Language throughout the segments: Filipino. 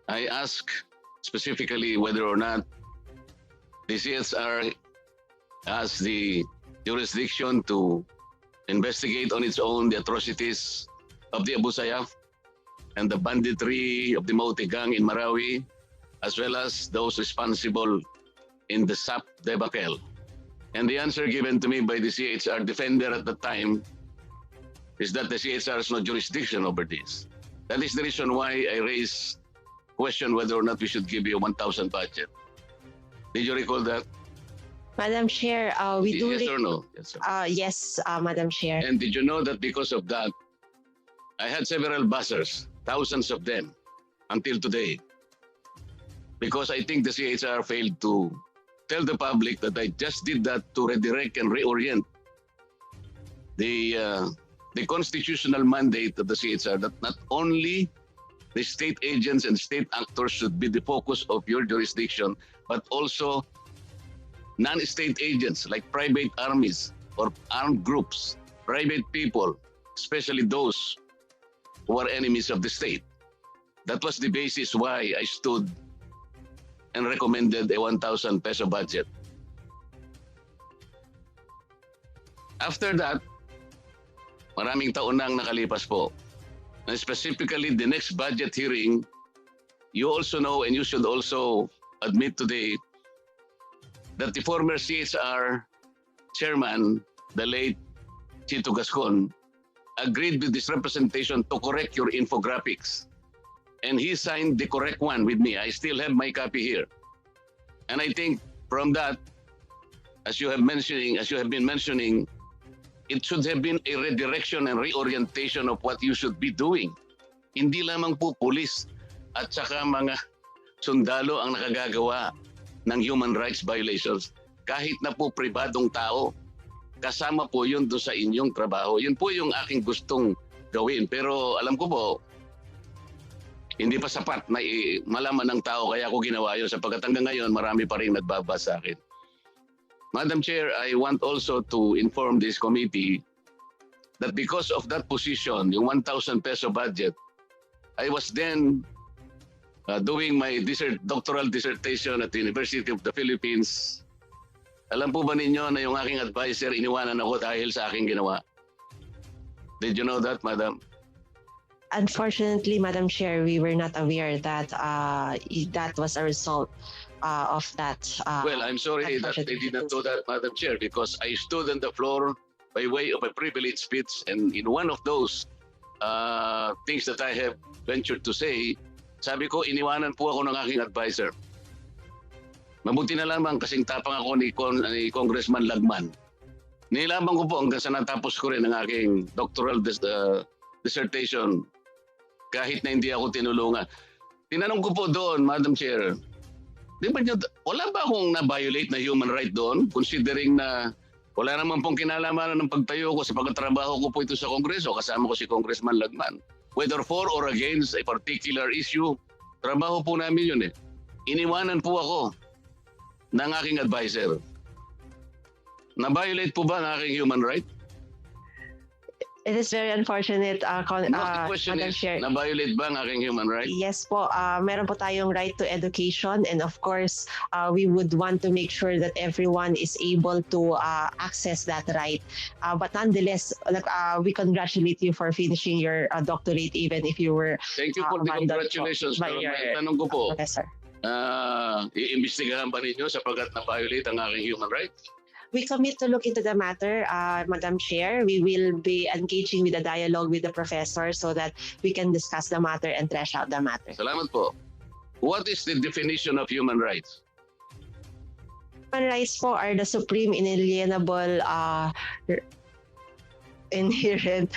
I ask specifically whether or not the CSR has the jurisdiction to investigate on its own the atrocities of the Abu Sayyaf and the banditry of the Mauti gang in Marawi, as well as those responsible in the SAP debacle. And the answer given to me by the CHR defender at the time is that the CHR has no jurisdiction over this. That is the reason why I raised question whether or not we should give you a 1,000 budget. Did you recall that? Madam Chair, we do. Yes or no? Yes, sir. Yes, Madam Chair. And did you know that because of that, I had several buzzers, thousands of them, until today. Because I think the CHR failed to tell the public that I just did that to redirect and reorient the constitutional mandate of the CHR, that not only the state agents and state actors should be the focus of your jurisdiction, but also non-state agents like private armies or armed groups, private people, especially those who are enemies of the state. That was the basis why I stood and recommended a 1,000 peso budget. After that, maraming taon nang nakalipas po. And specifically, the next budget hearing, you also know and you should also admit today that the former CHR chairman, the late Chito Gascon, agreed with this representation to correct your infographics. And he signed the correct one with me. I still have my copy here. And I think from that, as you have been mentioning, it should have been a redirection and reorientation of what you should be doing. Hindi lamang po pulis at saka mga sundalo ang nakagagawa ng human rights violations. Kahit na po pribadong tao, kasama po yun doon sa inyong trabaho. Yun po yung aking gustong gawin. Pero alam ko po, hindi pa sapat na malaman ng tao kaya ako ginawa yun. Sapagkat hanggang ngayon, marami pa rin nagbabasa sa akin. Madam Chair, I want also to inform this committee that because of that position, yung 1,000 peso budget, I was then doing my doctoral dissertation at the University of the Philippines. Alam po ba ninyo na yung aking advisor, iniwanan ako dahil sa aking ginawa? Did you know that, Madam? Unfortunately, Madam Chair, we were not aware that that was a result of that. Well, I'm sorry that they did not know that, Madam Chair, because I stood on the floor by way of a privileged speech, and in one of those things that I have ventured to say, sabi ko, iniwanan po ako ng aking advisor. Mabuti na lamang kasing tapang ako ni Congressman Lagman. Nilamang ko po hanggang sa natapos ko rin ang aking doctoral dissertation kahit na hindi ako tinulungan. Tinanong ko po doon, Madam Chair, wala ba akong na-violate na human right doon? Considering na wala naman pong kinalamanan ng pagtayo ko sa pagtatrabaho ko po ito sa Kongreso, kasama ko si Congressman Lagman. Whether for or against a particular issue, trabaho po namin yun eh. Iniwanan po ako ng aking advisor. Na-violate po ba ang aking human right? It is very unfortunate, The question Madam is, Chair. na-violate ba ang aking human right? Yes po, meron po tayong right to education, and of course, we would want to make sure that everyone is able to access that right. But nonetheless, we congratulate you for finishing your doctorate even if you were Thank you for the congratulations. Pero may tanong ko po, professor. iimbestigahan ba ninyo sapagkat na-violate ang aking human right? We commit to look into the matter, Madam Chair. We will be engaging with a dialogue with the professor so that we can discuss the matter and thresh out the matter. Salamat po. What is the definition of human rights? Human rights po are the supreme, inalienable, inherent.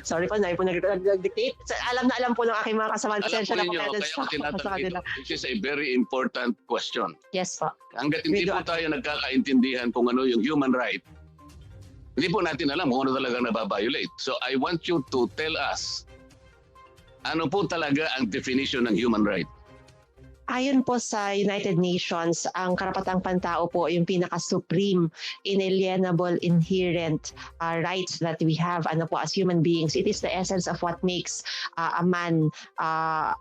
Sorry po, nabi po nag-dictate. Alam na alam po ng aking mga kasamahan. Alam po ninyo, kaya ako tinatanong ito. This is a very important question. Yes po. Hanggat hindi po tayo nagkakaintindihan kung ano yung human right, hindi po natin alam kung ano talaga nababiolate. So I want you to tell us, ano po talaga ang definition ng human right? Ayon po sa United Nations, ang karapatang pantao po yung pinaka-supreme, inalienable, inherent rights that we have as human beings. It is the essence of what makes a man Wala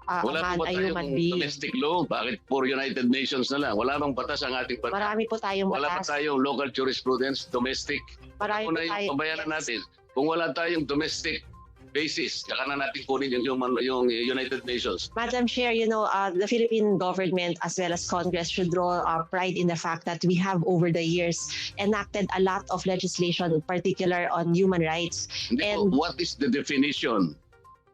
po ba a human tayong being. domestic law? Bakit puro United Nations na lang? Wala bang batas ang ating bansa? Marami po tayong Wala pa batas. tayong local jurisprudence, domestic. Marami Ano po na yung tayong pabayaran natin? Kung wala tayong domestic basis, saka na natin kunin yung United Nations. Madam Chair, the Philippine government as well as Congress should draw pride in the fact that we have over the years enacted a lot of legislation, in particular on human rights. Hindi po, And what is the definition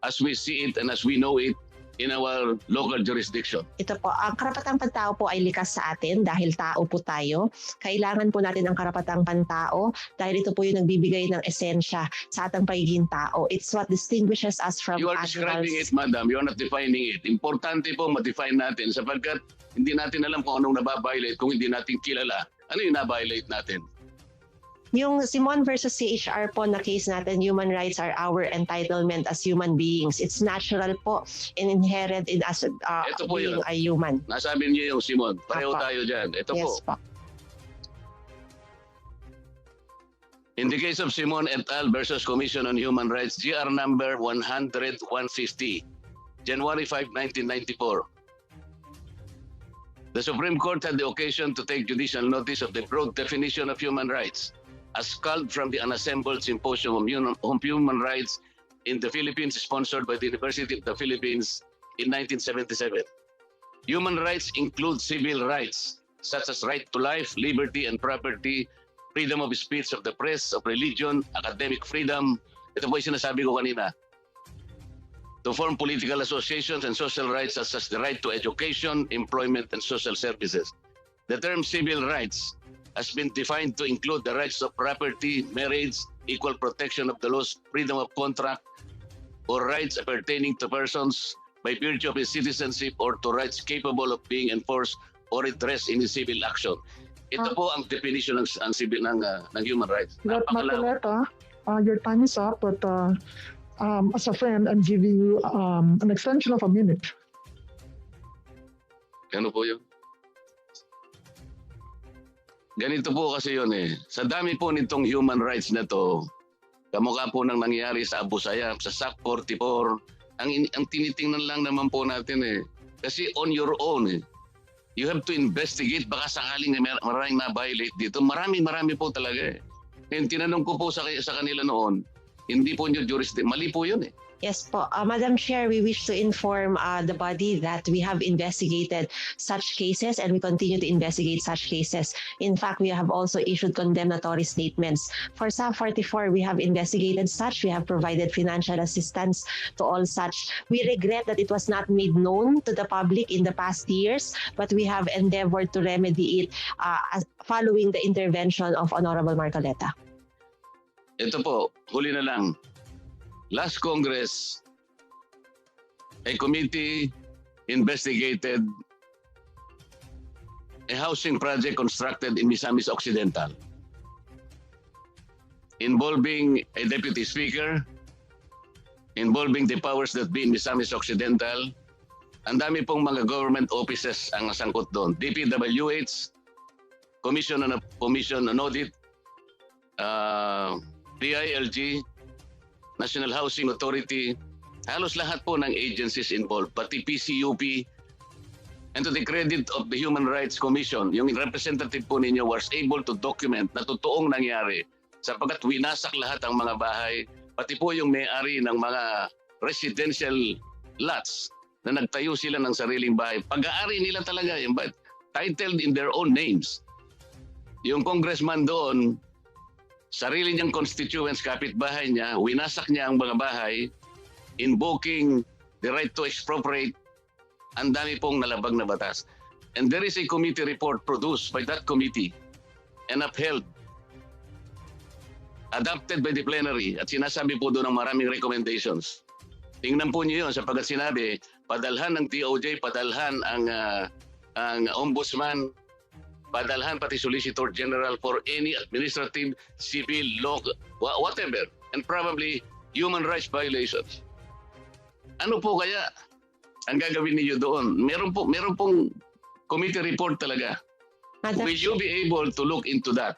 as we see it and as we know it in our local jurisdiction? ito po, ang karapatang pantao po ay likas sa atin dahil tao po tayo. Kailangan po natin ang karapatang pantao dahil ito po yung nagbibigay ng esensya sa ating pagiging tao. It's what distinguishes us from You are describing it, animals. madam. You are not defining it. Importante po ma-define natin sapagkat hindi natin alam kung anong nababiolate kung hindi natin kilala. Ano yung nabiolate natin? Yung Simon versus CHR po na case natin, human rights are our entitlement as human beings. It's natural po and inherent in us Ito po being yun. a human. Nasabi niyo yung Simon. Pareho Apa. tayo dyan. Ito Yes po. po. In the case of Simon et al. Versus Commission on Human Rights, GR number 100-150, January 5, 1994. The Supreme Court had the occasion to take judicial notice of the broad definition of human rights as culled from the unassembled Symposium on Human Rights in the Philippines, sponsored by the University of the Philippines in 1977. Human rights include civil rights, such as right to life, liberty and property, freedom of speech, of the press, of religion, academic freedom. Ito po yung sinasabi ko kanina. To form political associations and social rights such as the right to education, employment, and social services. The term civil rights has been defined to include the rights of property, marriage, equal protection of the laws, freedom of contract, or rights pertaining to persons by virtue of his citizenship or to rights capable of being enforced or redressed in a civil action. Ito po ang definition ng human rights. Napakalaw. Marcoleta, your time is up, but as a friend, I'm giving you an extension of a minute. Ano po yun? Ganito po kasi yun eh. Sa dami po nitong human rights na to, kamukha po nang nangyari sa Abu Sayyaf, sa SAC 44, ang tinitingnan lang naman po natin eh. Kasi on your own eh. You have to investigate, baka sakaling maraming na-violate dito. Marami po talaga eh. Ngayon, tinanong ko po sa kanila noon, hindi po nyo jurisdiction. Mali po yun eh. Yes po. Madam Chair, we wish to inform the body that we have investigated such cases and we continue to investigate such cases. In fact, we have also issued condemnatory statements. For SAP 44, we have investigated such. We have provided financial assistance to all such. We regret that it was not made known to the public in the past years, but we have endeavored to remedy it following the intervention of Honorable Marcoleta. Ito po, huli na lang. Last Congress, a committee investigated a housing project constructed in Misamis Occidental involving a deputy speaker, involving the powers that be in Misamis Occidental. Ang dami pong mga government offices ang nasangkot doon. DPWH, Commission on Audit, DILG, National Housing Authority, halos lahat po ng agencies involved, pati PCUP, and to the credit of the Human Rights Commission, yung representative po ninyo was able to document na totoong nangyari sapagkat winasak lahat ang mga bahay, pati po yung may-ari ng mga residential lots na nagtayo sila ng sariling bahay. Pag-aari nila talaga, yung titled in their own names. Yung congressman doon, sarili niyang constituents, kapitbahay niya, winasak niya ang mga bahay, invoking the right to expropriate. Ang dami pong nalabag na batas. And there is a committee report produced by that committee and upheld, adopted by the plenary, at sinasabi po doon ng maraming recommendations. Tingnan po niyo yun sapagkat sinabi, padalhan ng TOJ, padalhan ang ombudsman, padalhan pati Solicitor General for any administrative, civil, law, whatever, and probably human rights violations. Ano po kaya ang gagawin niyo doon? Meron pong committee report talaga. Madam Will you be able to look into that?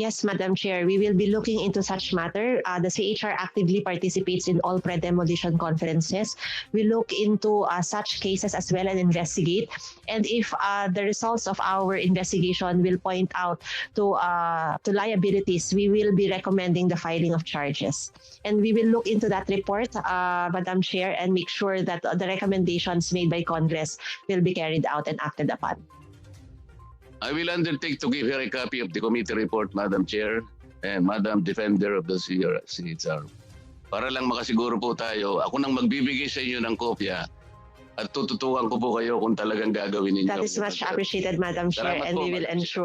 Yes, Madam Chair, we will be looking into such matter. The CHR actively participates in all pre-demolition conferences. We look into such cases as well and investigate. And if the results of our investigation will point out to liabilities, we will be recommending the filing of charges. And we will look into that report, Madam Chair, and make sure that the recommendations made by Congress will be carried out and acted upon. I will undertake to give her a copy of the committee report, Madam Chair, and Madam Defender of the CHR. Para lang makasiguro po tayo, ako nang magbibigay sa inyo ng kopya at tututukan ko po kayo kung talagang gagawin ninyo. That is much appreciated, Madam Chair, Salamat and po, we will Madam Chair. ensure